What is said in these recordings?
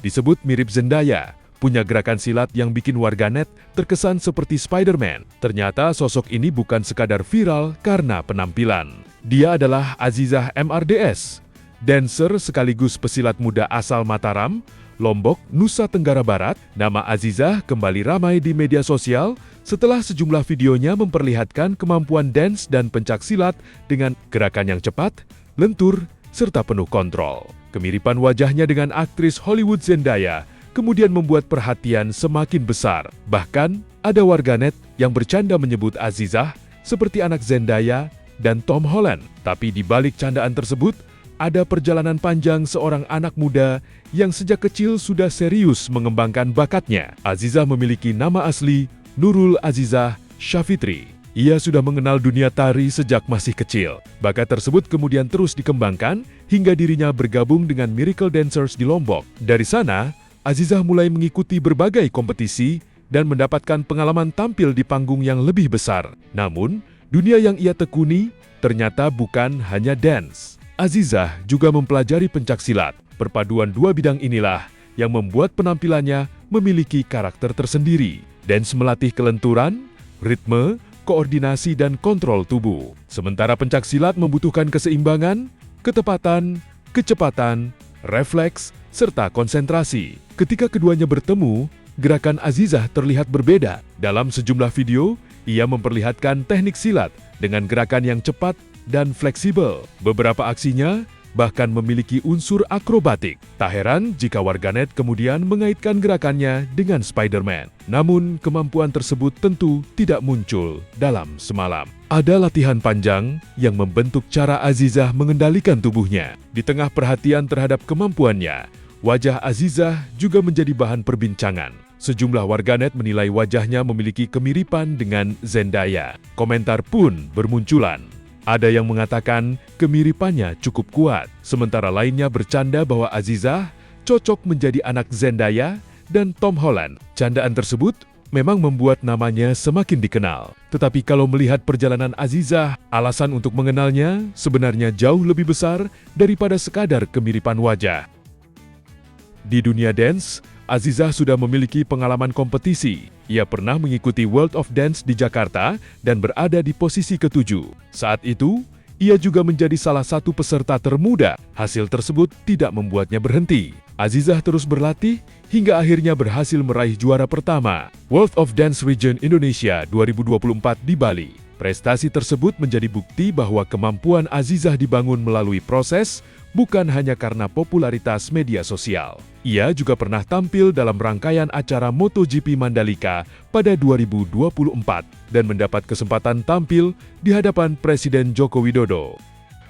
Disebut mirip Zendaya, punya gerakan silat yang bikin warganet terkesan seperti Spider-Man. Ternyata sosok ini bukan sekadar viral karena penampilan. Dia adalah Azizah MRDS, dancer sekaligus pesilat muda asal Mataram, Lombok, Nusa Tenggara Barat. Nama Azizah kembali ramai di media sosial setelah sejumlah videonya memperlihatkan kemampuan dance dan pencaksilat dengan gerakan yang cepat, lentur, serta penuh kontrol. Kemiripan wajahnya dengan aktris Hollywood Zendaya kemudian membuat perhatian semakin besar. Bahkan, ada warganet yang bercanda menyebut Azizah seperti anak Zendaya dan Tom Holland. Tapi di balik candaan tersebut, ada perjalanan panjang seorang anak muda yang sejak kecil sudah serius mengembangkan bakatnya. Azizah memiliki nama asli Nurul Azizah Syafitri. Ia sudah mengenal dunia tari sejak masih kecil. Bakat tersebut kemudian terus dikembangkan hingga dirinya bergabung dengan Miracle Dancers di Lombok. Dari sana, Azizah mulai mengikuti berbagai kompetisi dan mendapatkan pengalaman tampil di panggung yang lebih besar. Namun, dunia yang ia tekuni ternyata bukan hanya dance. Azizah juga mempelajari pencaksilat. Perpaduan dua bidang inilah yang membuat penampilannya memiliki karakter tersendiri. Dance melatih kelenturan, ritme, koordinasi, dan kontrol tubuh. Sementara pencaksilat membutuhkan keseimbangan, ketepatan, kecepatan, refleks, serta konsentrasi. Ketika keduanya bertemu, gerakan Azizah terlihat berbeda. Dalam sejumlah video, ia memperlihatkan teknik silat dengan gerakan yang cepat dan fleksibel. Beberapa aksinya bahkan memiliki unsur akrobatik. Tak heran jika warganet kemudian mengaitkan gerakannya dengan Spider-Man. Namun, kemampuan tersebut tentu tidak muncul dalam semalam. Ada latihan panjang yang membentuk cara Azizah mengendalikan tubuhnya. Di tengah perhatian terhadap kemampuannya, wajah Azizah juga menjadi bahan perbincangan. Sejumlah warganet menilai wajahnya memiliki kemiripan dengan Zendaya. Komentar pun bermunculan. Ada yang mengatakan kemiripannya cukup kuat, sementara lainnya bercanda bahwa Azizah cocok menjadi anak Zendaya dan Tom Holland. Candaan tersebut memang membuat namanya semakin dikenal. Tetapi kalau melihat perjalanan Azizah, alasan untuk mengenalnya sebenarnya jauh lebih besar daripada sekadar kemiripan wajah. Di dunia dance, Azizah sudah memiliki pengalaman kompetisi. Ia pernah mengikuti World of Dance di Jakarta dan berada di posisi ke-7. Saat itu, ia juga menjadi salah satu peserta termuda. Hasil tersebut tidak membuatnya berhenti. Azizah terus berlatih hingga akhirnya berhasil meraih juara pertama World of Dance Region Indonesia 2024 di Bali. Prestasi tersebut menjadi bukti bahwa kemampuan Azizah dibangun melalui proses, bukan hanya karena popularitas media sosial. Ia juga pernah tampil dalam rangkaian acara MotoGP Mandalika pada 2024 dan mendapat kesempatan tampil di hadapan Presiden Joko Widodo.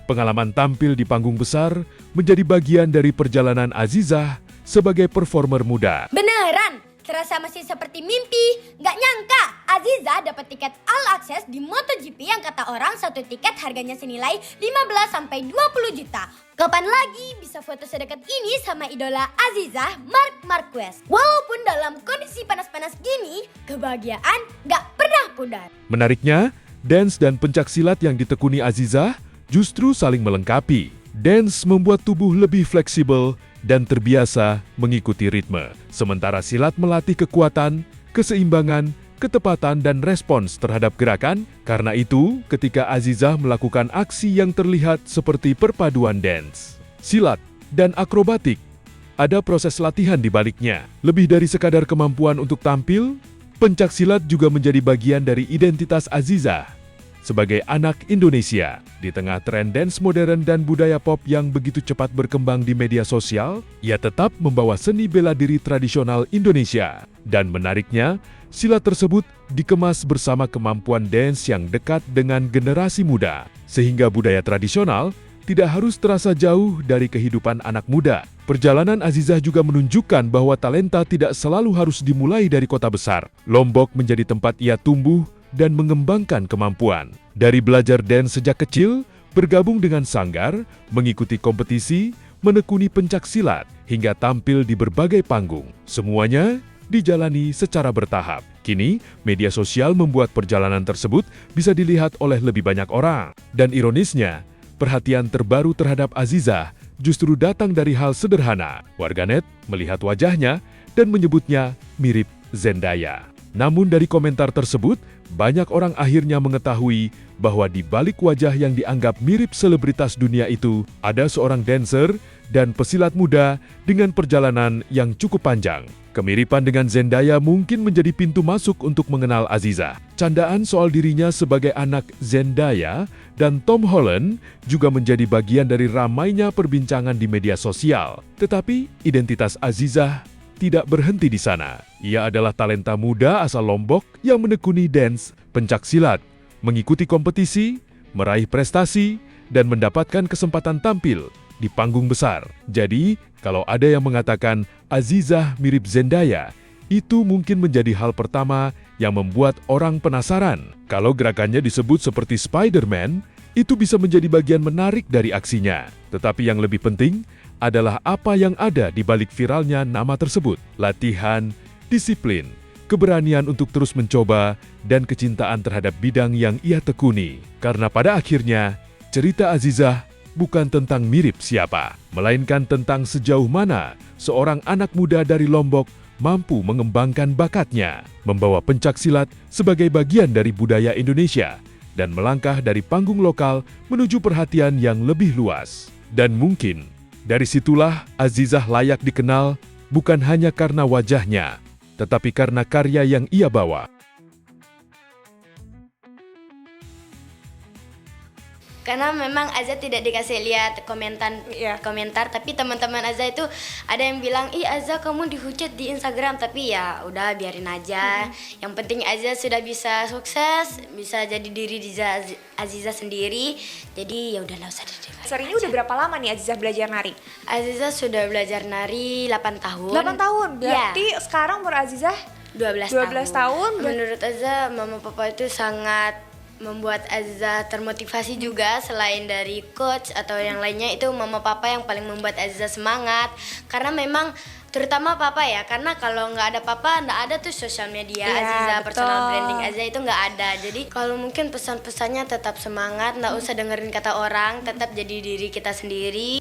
Pengalaman tampil di panggung besar menjadi bagian dari perjalanan Azizah sebagai performer muda. Beneran! Terasa masih seperti mimpi. Nggak nyangka Azizah dapat tiket all access di MotoGP yang kata orang satu tiket harganya senilai 15-20 juta. Kapan lagi bisa foto sedekat ini sama idola Azizah, Marc Marquez? Walaupun dalam kondisi panas-panas gini, kebahagiaan nggak pernah pudar. Menariknya, dance dan pencaksilat yang ditekuni Azizah justru saling melengkapi. Dance membuat tubuh lebih fleksibel dan terbiasa mengikuti ritme. Sementara silat melatih kekuatan, keseimbangan, ketepatan, dan respons terhadap gerakan. Karena itu, ketika Azizah melakukan aksi yang terlihat seperti perpaduan dance, silat, dan akrobatik, ada proses latihan di baliknya. Lebih dari sekadar kemampuan untuk tampil, pencaksilat juga menjadi bagian dari identitas Azizah sebagai anak Indonesia. Di tengah tren dance modern dan budaya pop yang begitu cepat berkembang di media sosial, ia tetap membawa seni bela diri tradisional Indonesia. Dan menariknya, silat tersebut dikemas bersama kemampuan dance yang dekat dengan generasi muda, sehingga budaya tradisional tidak harus terasa jauh dari kehidupan anak muda. Perjalanan Azizah juga menunjukkan bahwa talenta tidak selalu harus dimulai dari kota besar. Lombok menjadi tempat ia tumbuh dan mengembangkan kemampuan. Dari belajar dance sejak kecil, bergabung dengan sanggar, mengikuti kompetisi, menekuni pencaksilat, hingga tampil di berbagai panggung. Semuanya dijalani secara bertahap. Kini, media sosial membuat perjalanan tersebut bisa dilihat oleh lebih banyak orang. Dan ironisnya, perhatian terbaru terhadap Azizah justru datang dari hal sederhana. Warganet melihat wajahnya dan menyebutnya mirip Zendaya. Namun dari komentar tersebut, banyak orang akhirnya mengetahui bahwa di balik wajah yang dianggap mirip selebritas dunia itu, ada seorang dancer dan pesilat muda dengan perjalanan yang cukup panjang. Kemiripan dengan Zendaya mungkin menjadi pintu masuk untuk mengenal Aziza. Candaan soal dirinya sebagai anak Zendaya dan Tom Holland juga menjadi bagian dari ramainya perbincangan di media sosial. Tetapi identitas Aziza tidak berhenti di sana. Ia adalah talenta muda asal Lombok yang menekuni dance, pencaksilat, mengikuti kompetisi, meraih prestasi, dan mendapatkan kesempatan tampil di panggung besar. Jadi, kalau ada yang mengatakan Aziza mirip Zendaya, itu mungkin menjadi hal pertama yang membuat orang penasaran. Kalau gerakannya disebut seperti Spider-Man, itu bisa menjadi bagian menarik dari aksinya. Tetapi yang lebih penting adalah apa yang ada di balik viralnya nama tersebut. Latihan, disiplin, keberanian untuk terus mencoba, dan kecintaan terhadap bidang yang ia tekuni. Karena pada akhirnya, cerita Azizah bukan tentang mirip siapa, melainkan tentang sejauh mana seorang anak muda dari Lombok mampu mengembangkan bakatnya, membawa pencaksilat sebagai bagian dari budaya Indonesia, dan melangkah dari panggung lokal menuju perhatian yang lebih luas. Dan mungkin, dari situlah Azizah layak dikenal bukan hanya karena wajahnya, tetapi karena karya yang ia bawa. Karena memang Azza tidak dikasih lihat komentar, tapi teman-teman Azza itu ada yang bilang, ih Azza kamu dihujat di Instagram, tapi ya udah biarin aja. Yang penting Azza sudah bisa sukses, bisa jadi diri Aziza sendiri, jadi ya udahlah usah didengar. Ini udah berapa lama nih Aziza belajar nari? Aziza sudah belajar nari 8 tahun. 8 tahun? Berarti sekarang umur Aziza 12 tahun. Menurut Azza, mama papa itu sangat membuat Aziza termotivasi juga. Selain dari coach atau yang lainnya, itu mama papa yang paling membuat Aziza semangat. Karena memang terutama papa ya, karena kalau nggak ada papa nggak ada tuh sosial media Aziza, personal branding Aziza itu nggak ada. Jadi kalau mungkin pesan-pesannya tetap semangat, nggak usah dengerin kata orang, tetap jadi diri kita sendiri.